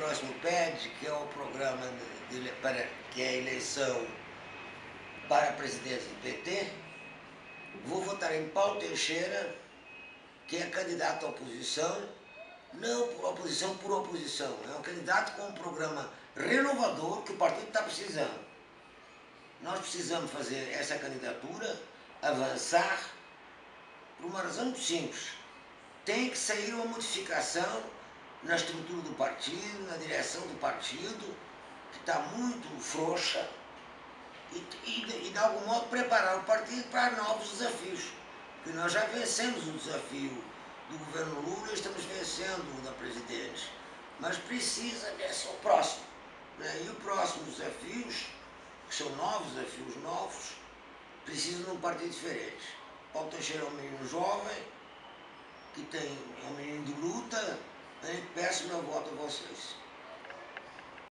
próximo PED, que é o programa que é a eleição para a presidência do PT, vou votar em Paulo Teixeira, que é candidato à oposição, não por oposição por oposição, é um candidato com um programa renovador que o partido está precisando. Nós precisamos fazer essa candidatura avançar por uma razão muito simples. Tem que sair uma modificação na estrutura do partido, na direção do partido, que está muito frouxa, e de algum modo preparar o partido para novos desafios. Porque nós já vencemos o desafio do governo Lula e estamos vencendo o da presidente. Mas precisa vencer o próximo. Né? E os próximos desafios, que são novos desafios novos, precisam de um partido diferente. Paulo Teixeira é um menino jovem, que é um menino de luta, e peço meu voto a vocês.